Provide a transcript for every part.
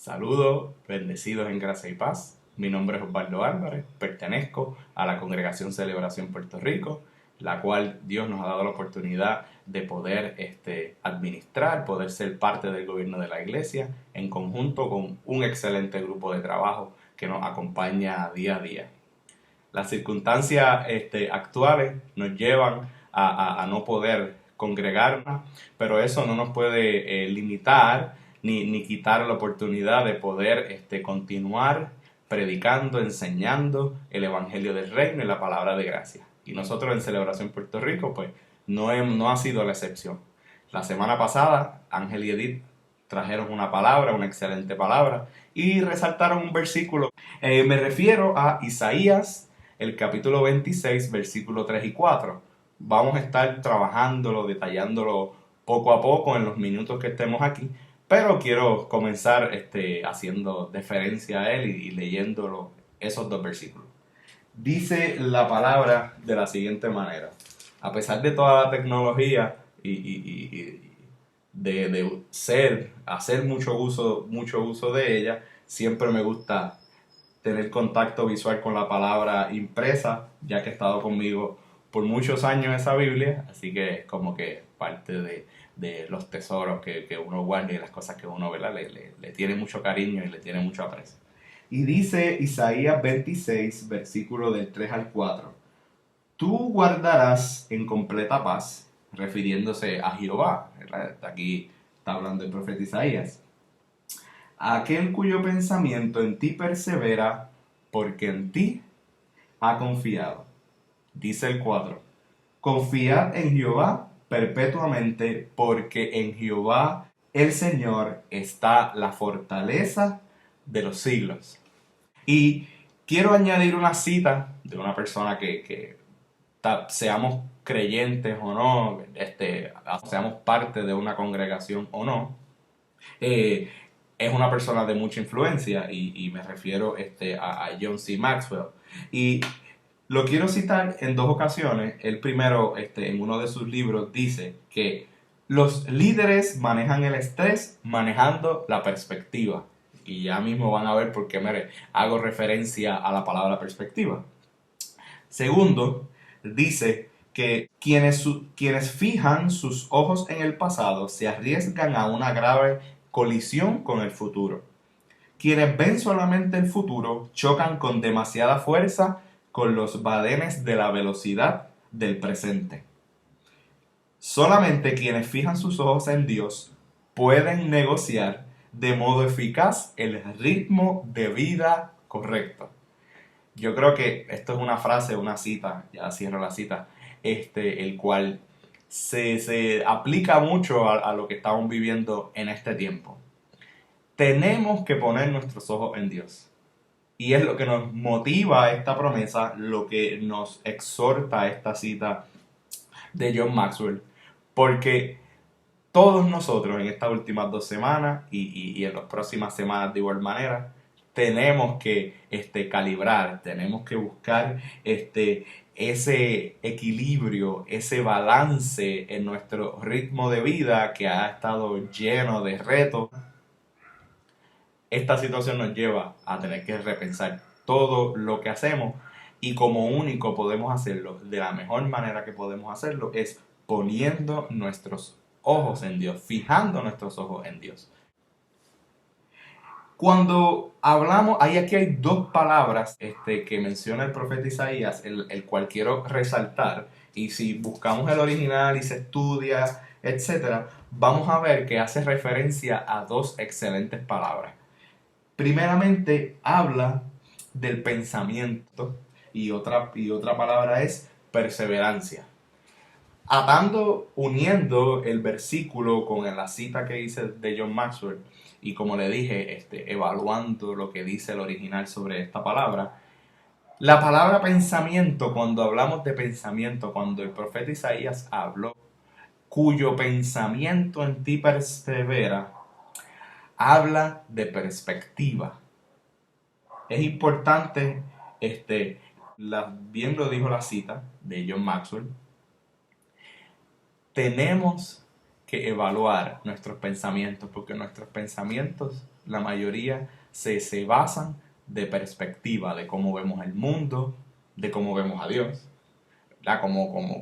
Saludos, bendecidos en gracia y paz. Mi nombre es Osvaldo Álvarez, pertenezco a la Congregación Celebración Puerto Rico, la cual Dios nos ha dado la oportunidad de poder administrar, poder ser parte del gobierno de la iglesia, en conjunto con un excelente grupo de trabajo que nos acompaña día a día. Las circunstancias actuales nos llevan a no poder congregarnos, pero eso no nos puede limitar ni quitar la oportunidad de poder continuar predicando, enseñando el Evangelio del Reino y la palabra de gracia. Y nosotros en Celebración Puerto Rico, pues no ha sido la excepción. La semana pasada, Ángel y Edith trajeron una palabra, una excelente palabra, y resaltaron un versículo. Me refiero a Isaías, el capítulo 26, versículo 3 y 4. Vamos a estar trabajándolo, detallándolo poco a poco en los minutos que estemos aquí, pero quiero comenzar haciendo deferencia a él y leyéndolo esos dos versículos. Dice la palabra de la siguiente manera: a pesar de toda la tecnología y hacer mucho uso de ella, siempre me gusta tener contacto visual con la palabra impresa, ya que ha estado conmigo por muchos años esa Biblia, así que es como que parte de los tesoros que uno guarda y las cosas que uno, ¿verdad? Le tiene mucho cariño y le tiene mucho aprecio. Y dice Isaías 26, versículo del 3 al 4: Tú guardarás en completa paz, refiriéndose a Jehová, ¿verdad? Aquí está hablando el profeta Isaías, aquel cuyo pensamiento en ti persevera, porque en ti ha confiado. Dice el 4: Confiad en Jehová perpetuamente, porque en Jehová el Señor está la fortaleza de los siglos. Y quiero añadir una cita de una persona que seamos creyentes o no, seamos parte de una congregación o no, eh, es una persona de mucha influencia y me refiero a John C. Maxwell. Y lo quiero citar en dos ocasiones. El primero, en uno de sus libros, dice que los líderes manejan el estrés manejando la perspectiva. Y ya mismo van a ver por qué me hago referencia a la palabra perspectiva. Segundo, dice que quienes fijan sus ojos en el pasado se arriesgan a una grave colisión con el futuro. Quienes ven solamente el futuro chocan con demasiada fuerza con los badenes de la velocidad del presente. Solamente quienes fijan sus ojos en Dios pueden negociar de modo eficaz el ritmo de vida correcto. Yo creo que esto es una frase, una cita, ya cierro la cita, el cual se aplica mucho a lo que estamos viviendo en este tiempo. Tenemos que poner nuestros ojos en Dios. Y es lo que nos motiva a esta promesa, lo que nos exhorta a esta cita de John Maxwell. Porque todos nosotros en estas últimas 2 semanas y en las próximas semanas de igual manera, tenemos que calibrar, tenemos que buscar ese equilibrio, ese balance en nuestro ritmo de vida que ha estado lleno de retos. Esta situación nos lleva a tener que repensar todo lo que hacemos y como único podemos hacerlo, de la mejor manera que podemos hacerlo, es poniendo nuestros ojos en Dios, fijando nuestros ojos en Dios. Cuando hablamos, aquí hay dos palabras que menciona el profeta Isaías, el cual quiero resaltar, y si buscamos el original y se estudia, etcétera, vamos a ver que hace referencia a dos excelentes palabras. Primeramente habla del pensamiento y otra palabra es perseverancia. Uniendo el versículo con la cita que hice de John Maxwell y como le dije, evaluando lo que dice el original sobre esta palabra, la palabra pensamiento, cuando hablamos de pensamiento, cuando el profeta Isaías habló, cuyo pensamiento en ti persevera, habla de perspectiva. Es importante, bien lo dijo la cita de John Maxwell, tenemos que evaluar nuestros pensamientos, porque nuestros pensamientos la mayoría se basan de perspectiva, de cómo vemos el mundo, de cómo vemos a Dios, ¿verdad?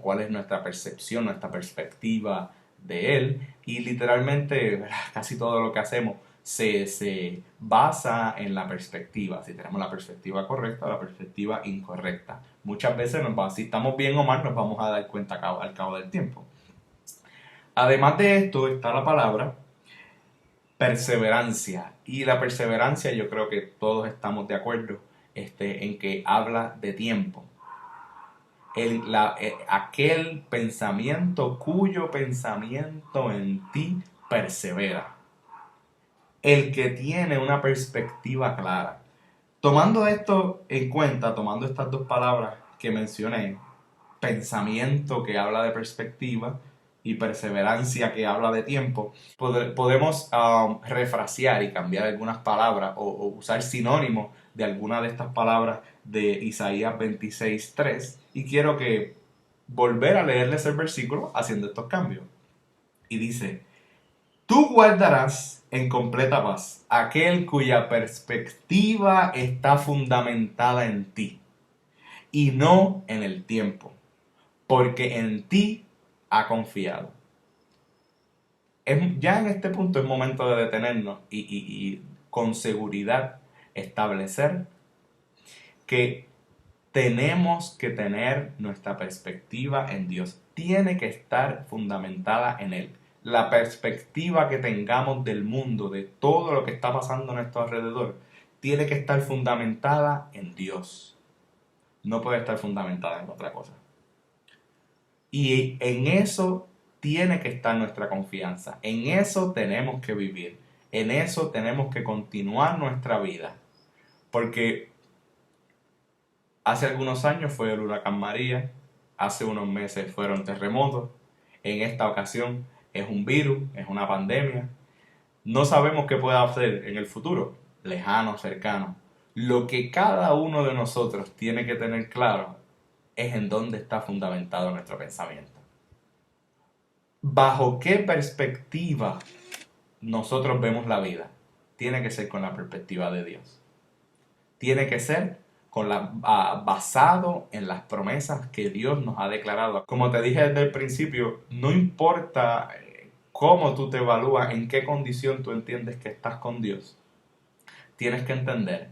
Cuál es nuestra percepción, nuestra perspectiva de Él. Y literalmente, ¿verdad? Casi todo lo que hacemos se basa en la perspectiva, si tenemos la perspectiva correcta o la perspectiva incorrecta. Muchas veces, si estamos bien o mal, nos vamos a dar cuenta al cabo del tiempo. Además de esto está la palabra perseverancia. Y la perseverancia, yo creo que todos estamos de acuerdo en que habla de tiempo. Aquel pensamiento cuyo pensamiento en ti persevera. El que tiene una perspectiva clara. Tomando esto en cuenta, tomando estas dos palabras que mencioné, pensamiento que habla de perspectiva y perseverancia que habla de tiempo, podemos refrasear y cambiar algunas palabras o usar sinónimos de alguna de estas palabras de Isaías 26:3, y quiero que volver a leerles el versículo haciendo estos cambios. Y dice: tú guardarás en completa paz aquel cuya perspectiva está fundamentada en ti y no en el tiempo, porque en ti ha confiado. Ya en este punto es momento de detenernos y con seguridad establecer que tenemos que tener nuestra perspectiva en Dios. Tiene que estar fundamentada en Él. La perspectiva que tengamos del mundo, de todo lo que está pasando a nuestro alrededor, tiene que estar fundamentada en Dios. No puede estar fundamentada en otra cosa. Y en eso tiene que estar nuestra confianza. En eso tenemos que vivir. En eso tenemos que continuar nuestra vida. Porque hace algunos años fue el huracán María. Hace unos meses fueron terremotos. En esta ocasión es un virus, es una pandemia. No sabemos qué pueda hacer en el futuro, lejano, cercano. Lo que cada uno de nosotros tiene que tener claro es en dónde está fundamentado nuestro pensamiento. ¿Bajo qué perspectiva nosotros vemos la vida? Tiene que ser con la perspectiva de Dios. Tiene que ser basado en las promesas que Dios nos ha declarado. Como te dije desde el principio, no importa cómo tú te evalúas, en qué condición tú entiendes que estás con Dios. Tienes que entender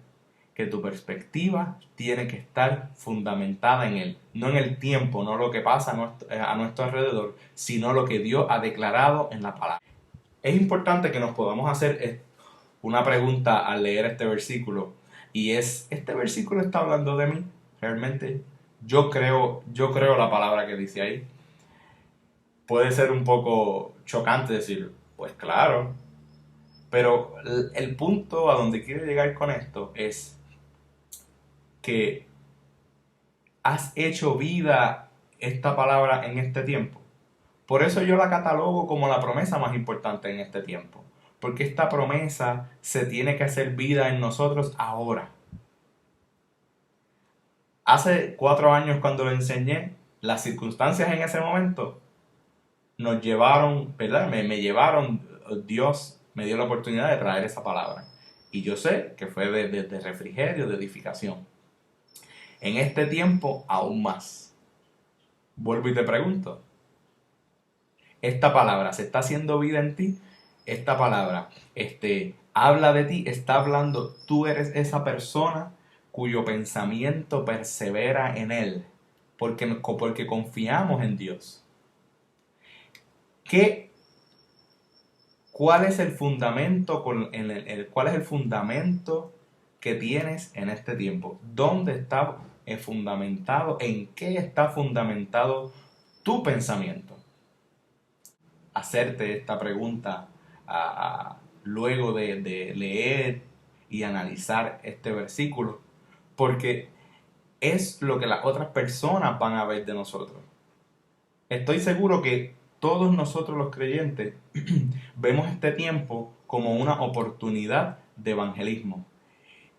que tu perspectiva tiene que estar fundamentada en Él, no en el tiempo, no lo que pasa a nuestro alrededor, sino lo que Dios ha declarado en la palabra. Es importante que nos podamos hacer una pregunta al leer este versículo, y es: ¿este versículo está hablando de mí? ¿Realmente yo creo la palabra que dice ahí? Puede ser un poco chocante decir, pues claro, pero el punto a donde quiero llegar con esto es que has hecho vida esta palabra en este tiempo. Por eso yo la catalogo como la promesa más importante en este tiempo. Porque esta promesa se tiene que hacer vida en nosotros ahora. Hace 4 años cuando lo enseñé, las circunstancias en ese momento nos llevaron, ¿verdad? Me llevaron, Dios me dio la oportunidad de traer esa palabra. Y yo sé que fue de refrigerio, de edificación. En este tiempo, aún más. Vuelvo y te pregunto, ¿esta palabra se está haciendo vida en ti? Esta palabra habla de ti, está hablando, tú eres esa persona cuyo pensamiento persevera en Él, porque confiamos en Dios. ¿Cuál es el fundamento cuál es el fundamento que tienes en este tiempo? ¿Dónde está fundamentado? ¿En qué está fundamentado tu pensamiento? Hacerte esta pregunta luego de leer y analizar este versículo, porque es lo que las otras personas van a ver de nosotros. Estoy seguro que todos nosotros los creyentes vemos este tiempo como una oportunidad de evangelismo,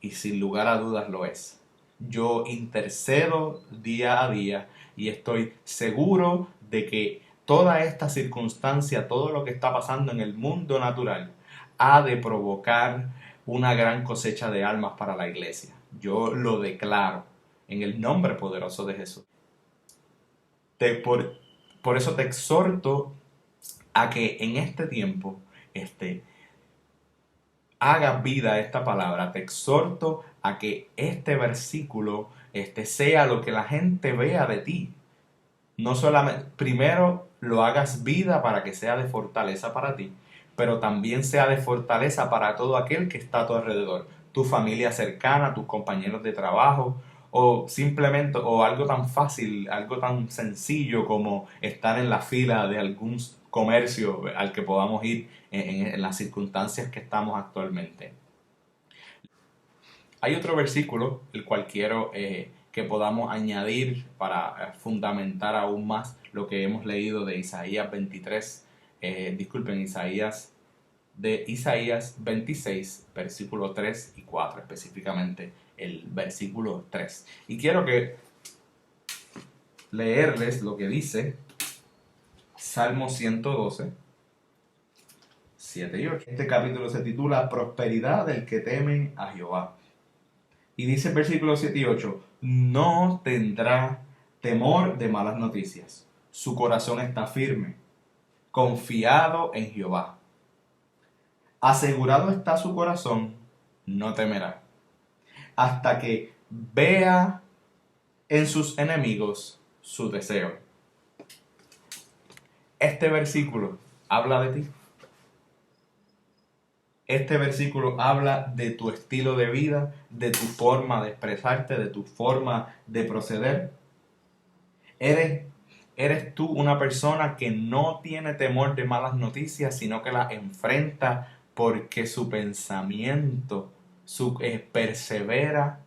y sin lugar a dudas lo es. Yo intercedo día a día y estoy seguro de que toda esta circunstancia, todo lo que está pasando en el mundo natural, ha de provocar una gran cosecha de almas para la iglesia. Yo lo declaro en el nombre poderoso de Jesús. Por eso te exhorto a que en este tiempo hagas vida a esta palabra. Te exhorto a que este versículo sea lo que la gente vea de ti. No solamente, primero lo hagas vida para que sea de fortaleza para ti, pero también sea de fortaleza para todo aquel que está a tu alrededor, tu familia cercana, tus compañeros de trabajo, o simplemente, o algo tan fácil, algo tan sencillo como estar en la fila de algún comercio al que podamos ir en las circunstancias que estamos actualmente. Hay otro versículo, el cual quiero que podamos añadir para fundamentar aún más lo que hemos leído de Isaías 23, Isaías 26, versículo 3 y 4, específicamente el versículo 3. Y quiero leerles lo que dice Salmo 112, 7 y 8. Este capítulo se titula Prosperidad del que temen a Jehová. Y dice el versículo 7 y 8, no tendrá temor de malas noticias. Su corazón está firme, confiado en Jehová. Asegurado está su corazón, no temerá. Hasta que vea en sus enemigos su deseo. Este versículo habla de ti. Este versículo habla de tu estilo de vida, de tu forma de expresarte, de tu forma de proceder. ¿Eres tú una persona que no tiene temor de malas noticias, sino que las enfrenta porque su pensamiento persevera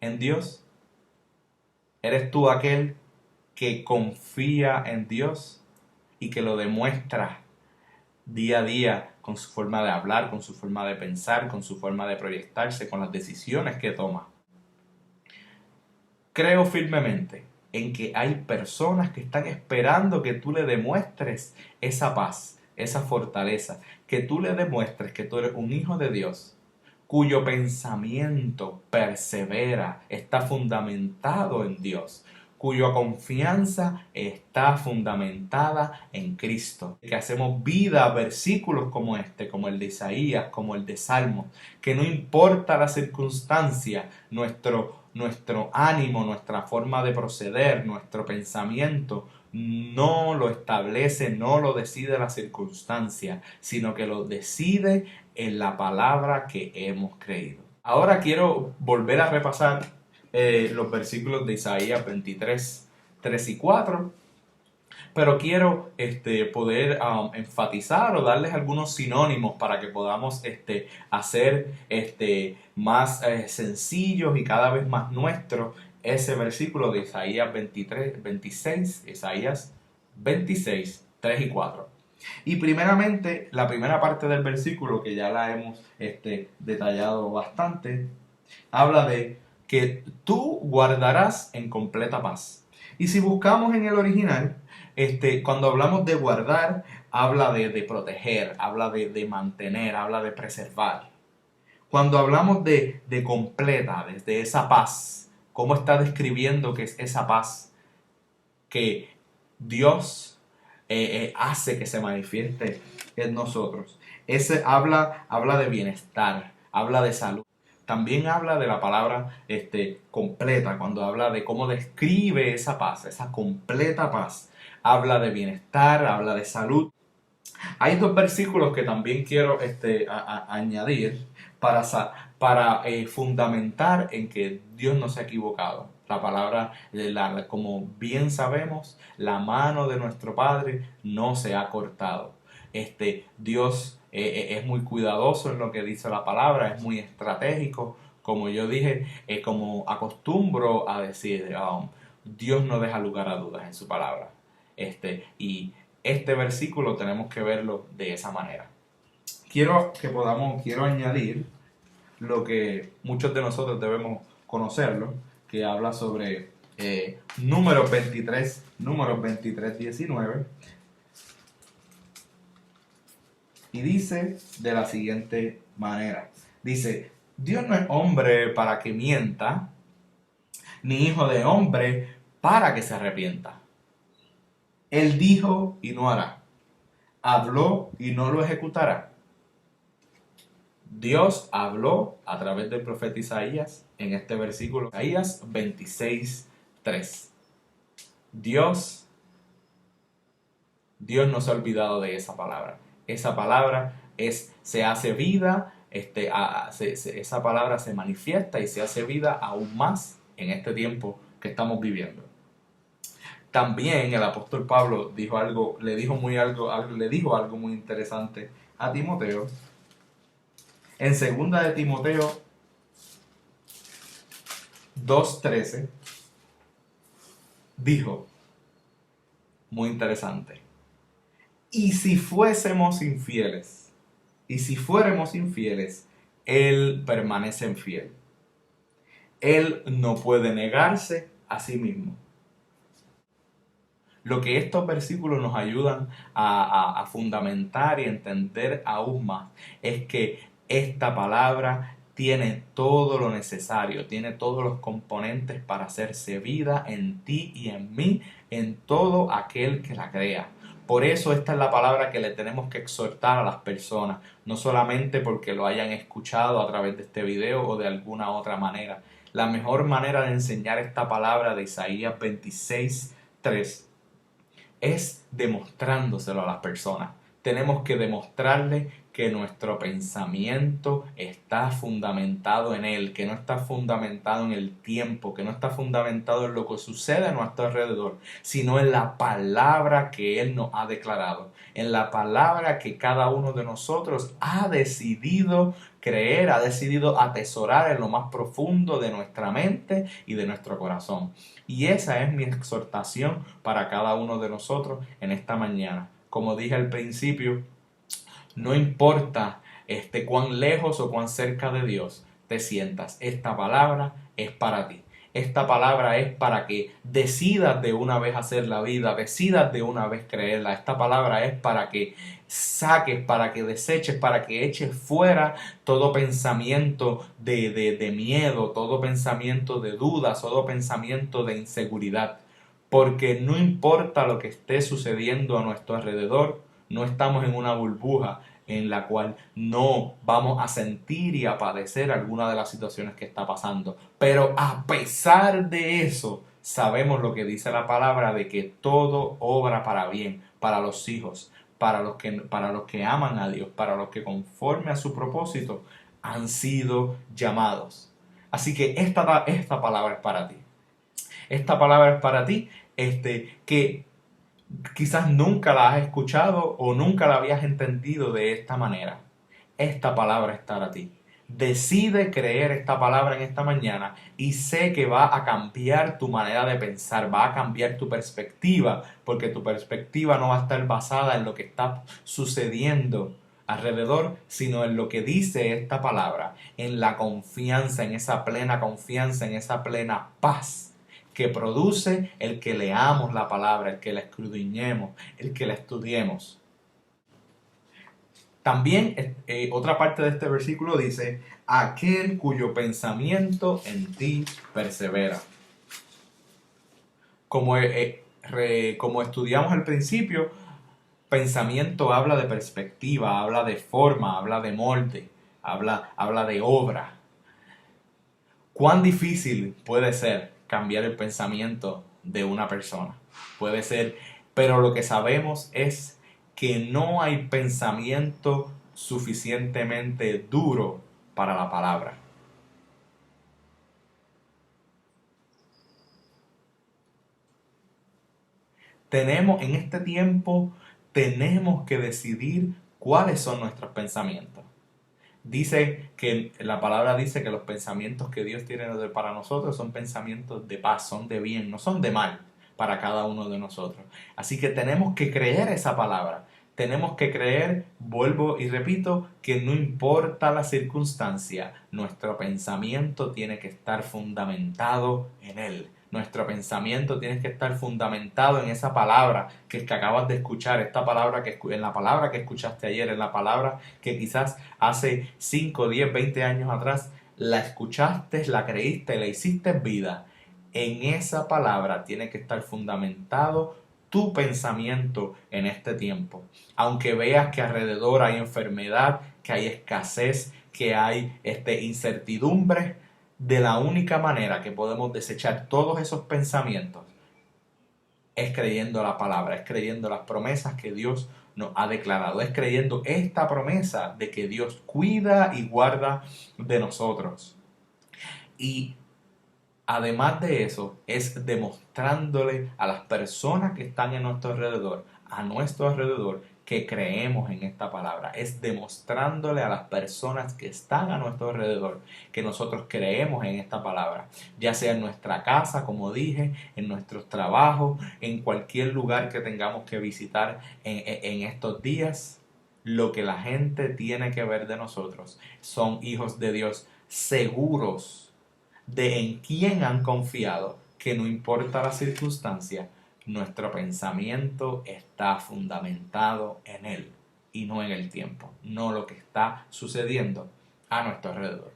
en Dios? ¿Eres tú aquel que confía en Dios y que lo demuestra día a día con su forma de hablar, con su forma de pensar, con su forma de proyectarse, con las decisiones que toma? Creo firmemente en que hay personas que están esperando que tú le demuestres esa paz, esa fortaleza, que tú le demuestres que tú eres un hijo de Dios, cuyo pensamiento persevera, está fundamentado en Dios, cuya confianza está fundamentada en Cristo. Que hacemos vida a versículos como este, como el de Isaías, como el de Salmos, que no importa la circunstancia, nuestro ánimo, nuestra forma de proceder, nuestro pensamiento, no lo establece, no lo decide la circunstancia, sino que lo decide en la palabra que hemos creído. Ahora quiero volver a repasar los versículos de Isaías 23, 3 y 4, pero quiero poder enfatizar o darles algunos sinónimos para que podamos hacer más sencillos y cada vez más nuestro ese versículo de Isaías 26, 3 y 4. Y primeramente, la primera parte del versículo, que ya la hemos detallado bastante, habla de que tú guardarás en completa paz. Y si buscamos en el original, cuando hablamos de guardar, habla de proteger, habla de mantener, habla de preservar. Cuando hablamos de completa, desde esa paz, ¿cómo está describiendo que es esa paz que Dios hace que se manifieste en nosotros? Habla de bienestar, habla de salud. También habla de la palabra completa, cuando habla de cómo describe esa paz, esa completa paz. Habla de bienestar, habla de salud. Hay dos versículos que también quiero añadir para fundamentar en que Dios no se ha equivocado. La palabra, como bien sabemos, la mano de nuestro Padre no se ha cortado. Dios es muy cuidadoso en lo que dice la palabra, es muy estratégico. Como yo dije, como acostumbro a decir, Dios no deja lugar a dudas en su palabra. Y este versículo tenemos que verlo de esa manera. Quiero añadir lo que muchos de nosotros debemos conocerlo, que habla sobre Números 23, 19, y dice de la siguiente manera: Dice, Dios no es hombre para que mienta, ni hijo de hombre para que se arrepienta. Él dijo y no hará. Habló y no lo ejecutará. Dios habló a través del profeta Isaías en este versículo, Isaías 26:3. Dios, Dios no se ha olvidado de esa palabra. Esa palabra se hace vida, esa palabra se manifiesta y se hace vida aún más en este tiempo que estamos viviendo. También el apóstol Pablo le dijo algo muy interesante a Timoteo. En 2 de Timoteo 2:13 dijo, muy interesante, y si fuéramos infieles, Él permanece fiel. Él no puede negarse a sí mismo. Lo que estos versículos nos ayudan a fundamentar y entender aún más es que esta palabra tiene todo lo necesario, tiene todos los componentes para hacerse vida en ti y en mí, en todo aquel que la crea. Por eso esta es la palabra que le tenemos que exhortar a las personas, no solamente porque lo hayan escuchado a través de este video o de alguna otra manera. La mejor manera de enseñar esta palabra de Isaías 26:3 es demostrándoselo a las personas. Tenemos que demostrarle que nuestro pensamiento está fundamentado en Él, que no está fundamentado en el tiempo, que no está fundamentado en lo que sucede a nuestro alrededor, sino en la palabra que Él nos ha declarado, en la palabra que cada uno de nosotros ha decidido creer, ha decidido atesorar en lo más profundo de nuestra mente y de nuestro corazón. Y esa es mi exhortación para cada uno de nosotros en esta mañana. Como dije al principio, no importa cuán lejos o cuán cerca de Dios te sientas, esta palabra es para ti. Esta palabra es para que decidas de una vez hacer la vida, decidas de una vez creerla. Esta palabra es para que saques, para que deseches, para que eches fuera todo pensamiento de miedo, todo pensamiento de dudas, todo pensamiento de inseguridad. Porque no importa lo que esté sucediendo a nuestro alrededor, no estamos en una burbuja en la cual no vamos a sentir y a padecer alguna de las situaciones que está pasando. Pero a pesar de eso, sabemos lo que dice la palabra de que todo obra para bien, para los hijos, para los que aman a Dios, para los que conforme a su propósito han sido llamados. Así que esta palabra es para ti. Esta palabra es para ti, que quizás nunca la has escuchado o nunca la habías entendido de esta manera. Esta palabra es para ti. Decide creer esta palabra en esta mañana y sé que va a cambiar tu manera de pensar, va a cambiar tu perspectiva, porque tu perspectiva no va a estar basada en lo que está sucediendo alrededor, sino en lo que dice esta palabra, en la confianza, en esa plena confianza, en esa plena paz que produce el que leamos la palabra, el que la escudriñemos, el que la estudiemos. También otra parte de este versículo dice, aquel cuyo pensamiento en ti persevera. Como estudiamos al principio, pensamiento habla de perspectiva, habla de forma, habla de molde, habla de obra. ¿Cuán difícil puede ser cambiar el pensamiento de una persona? Puede ser, pero lo que sabemos es que no hay pensamiento suficientemente duro para la palabra. En este tiempo, tenemos que decidir cuáles son nuestros pensamientos. La palabra dice que los pensamientos que Dios tiene para nosotros son pensamientos de paz, son de bien, no son de mal para cada uno de nosotros. Así que tenemos que creer esa palabra. Tenemos que creer, vuelvo y repito, que no importa la circunstancia, nuestro pensamiento tiene que estar fundamentado en Él. Nuestro pensamiento tiene que estar fundamentado en esa palabra que acabas de escuchar, en la palabra que escuchaste ayer, en la palabra que quizás hace 5, 10, 20 años atrás la escuchaste, la creíste, la hiciste vida. En esa palabra tiene que estar fundamentado tu pensamiento en este tiempo. Aunque veas que alrededor hay enfermedad, que hay escasez, que hay incertidumbre, de la única manera que podemos desechar todos esos pensamientos es creyendo la palabra, es creyendo las promesas que Dios nos ha declarado, es creyendo esta promesa de que Dios cuida y guarda de nosotros. Y además de eso, es demostrándole a las personas que están a nuestro alrededor, que creemos en esta palabra. Es demostrándole a las personas que están a nuestro alrededor que nosotros creemos en esta palabra. Ya sea en nuestra casa, como dije, en nuestros trabajos, en cualquier lugar que tengamos que visitar en estos días. Lo que la gente tiene que ver de nosotros son hijos de Dios seguros de en quién han confiado, que no importa la circunstancia, nuestro pensamiento está fundamentado en Él y no en el tiempo, no lo que está sucediendo a nuestro alrededor.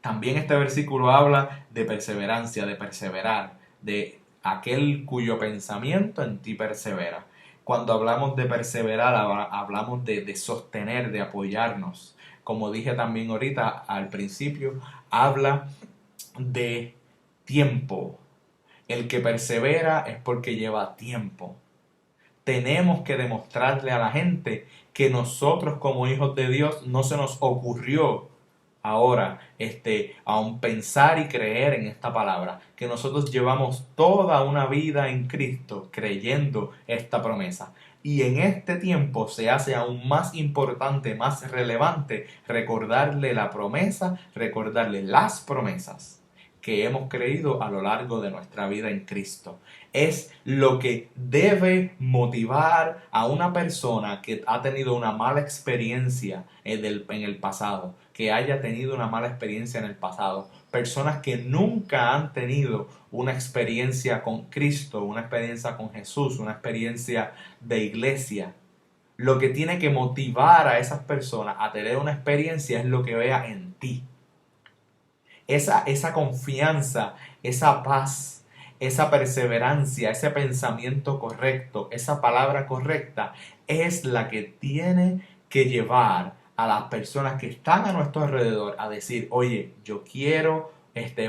También este versículo habla de perseverancia, de perseverar, de aquel cuyo pensamiento en ti persevera. Cuando hablamos de perseverar, hablamos de sostener, de apoyarnos. Como dije también ahorita al principio, habla de tiempo. El que persevera es porque lleva tiempo. Tenemos que demostrarle a la gente que nosotros como hijos de Dios no se nos ocurrió ahora aún pensar y creer en esta palabra, que nosotros llevamos toda una vida en Cristo creyendo esta promesa. Y en este tiempo se hace aún más importante, más relevante recordarle la promesa, recordarle las promesas que hemos creído a lo largo de nuestra vida en Cristo. Es lo que debe motivar a una persona que ha tenido una mala experiencia en el pasado, que haya tenido una mala experiencia en el pasado. Personas que nunca han tenido una experiencia con Cristo, una experiencia con Jesús, una experiencia de iglesia. Lo que tiene que motivar a esas personas a tener una experiencia es lo que vea en ti. Esa confianza, esa paz, esa perseverancia, ese pensamiento correcto, esa palabra correcta es la que tiene que llevar a las personas que están a nuestro alrededor a decir, oye, yo quiero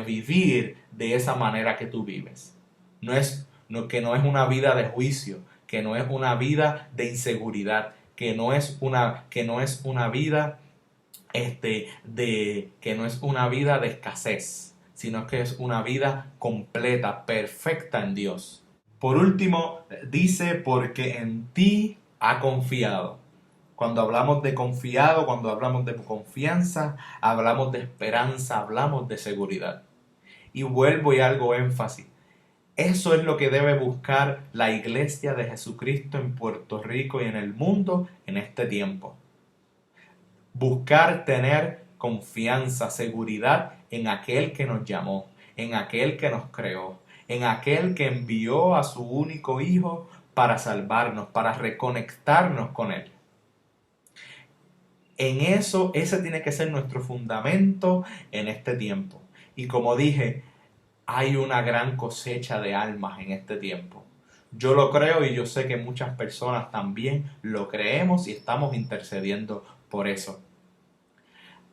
vivir de esa manera que tú vives. Que no es una vida de juicio, que no es una vida de inseguridad, que no es una vida que no es una vida de escasez, sino que es una vida completa, perfecta en Dios. Por último, dice, porque en ti ha confiado. Cuando hablamos de confiado, cuando hablamos de confianza, hablamos de esperanza, hablamos de seguridad. Y vuelvo y hago énfasis. Eso es lo que debe buscar la iglesia de Jesucristo en Puerto Rico y en el mundo en este tiempo. Buscar tener confianza, seguridad en aquel que nos llamó, en aquel que nos creó, en aquel que envió a su único Hijo para salvarnos, para reconectarnos con Él. En eso, ese tiene que ser nuestro fundamento en este tiempo. Y como dije, hay una gran cosecha de almas en este tiempo. Yo lo creo y yo sé que muchas personas también lo creemos y estamos intercediendo por eso.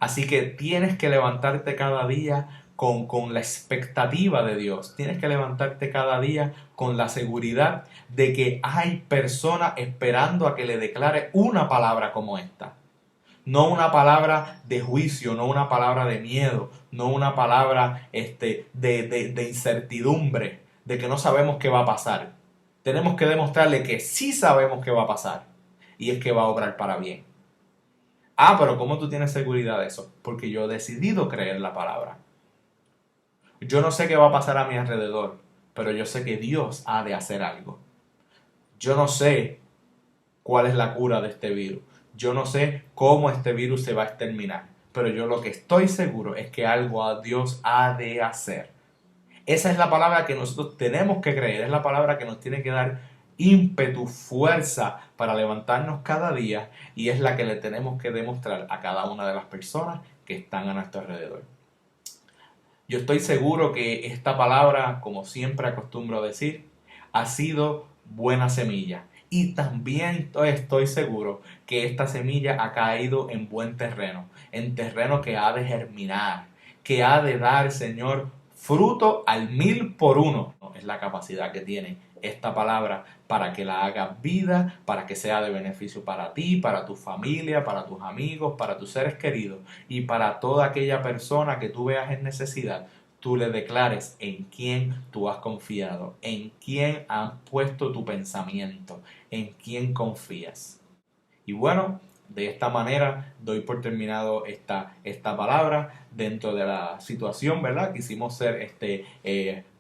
Así que tienes que levantarte cada día con la expectativa de Dios. Tienes que levantarte cada día con la seguridad de que hay personas esperando a que le declare una palabra como esta. No una palabra de juicio, no una palabra de miedo, no una palabra de incertidumbre, de que no sabemos qué va a pasar. Tenemos que demostrarle que sí sabemos qué va a pasar y es que va a obrar para bien. Ah, pero ¿cómo tú tienes seguridad de eso? Porque yo he decidido creer la palabra. Yo no sé qué va a pasar a mi alrededor, pero yo sé que Dios ha de hacer algo. Yo no sé cuál es la cura de este virus. Yo no sé cómo este virus se va a exterminar, pero yo lo que estoy seguro es que algo a Dios ha de hacer. Esa es la palabra que nosotros tenemos que creer, es la palabra que nos tiene que dar ímpetu, fuerza para levantarnos cada día, y es la que le tenemos que demostrar a cada una de las personas que están a nuestro alrededor. Yo estoy seguro que esta palabra, como siempre acostumbro a decir, ha sido buena semilla. Y también estoy seguro que esta semilla ha caído en buen terreno, en terreno que ha de germinar, que ha de dar, Señor, fruto al 1000 por 1. Es la capacidad que tiene esta palabra para que la hagas vida, para que sea de beneficio para ti, para tu familia, para tus amigos, para tus seres queridos y para toda aquella persona que tú veas en necesidad. Tú le declares en quién tú has confiado, en quién has puesto tu pensamiento, en quién confías. Y bueno, de esta manera doy por terminado esta palabra dentro de la situación, ¿verdad? Quisimos ser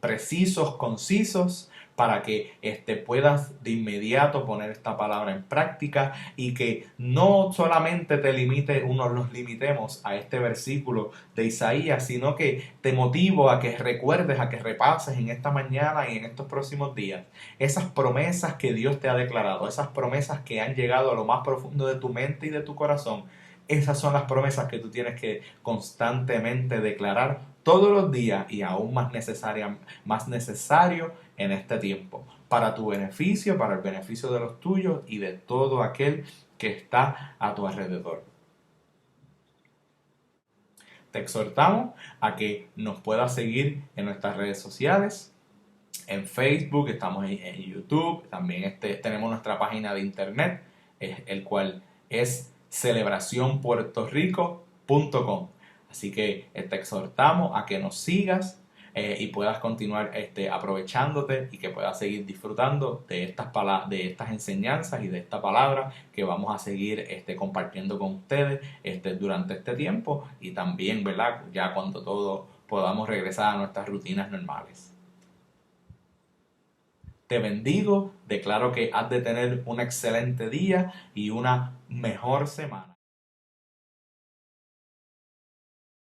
precisos, concisos, para que puedas de inmediato poner esta palabra en práctica y que no solamente nos limitemos a este versículo de Isaías, sino que te motivo a que recuerdes, a que repases en esta mañana y en estos próximos días esas promesas que Dios te ha declarado, esas promesas que han llegado a lo más profundo de tu mente y de tu corazón. Esas son las promesas que tú tienes que constantemente declarar todos los días y aún más necesario en este tiempo, para tu beneficio, para el beneficio de los tuyos y de todo aquel que está a tu alrededor. Te exhortamos a que nos puedas seguir en nuestras redes sociales. En Facebook, estamos en YouTube, también tenemos nuestra página de internet, el cual es celebracionpuertorico.com. Así que te exhortamos a que nos sigas y puedas continuar aprovechándote y que puedas seguir disfrutando de de estas enseñanzas y de esta palabra que vamos a seguir compartiendo con ustedes durante este tiempo y también, ¿verdad? Ya cuando todos podamos regresar a nuestras rutinas normales. Te bendigo, declaro que has de tener un excelente día y una mejor semana.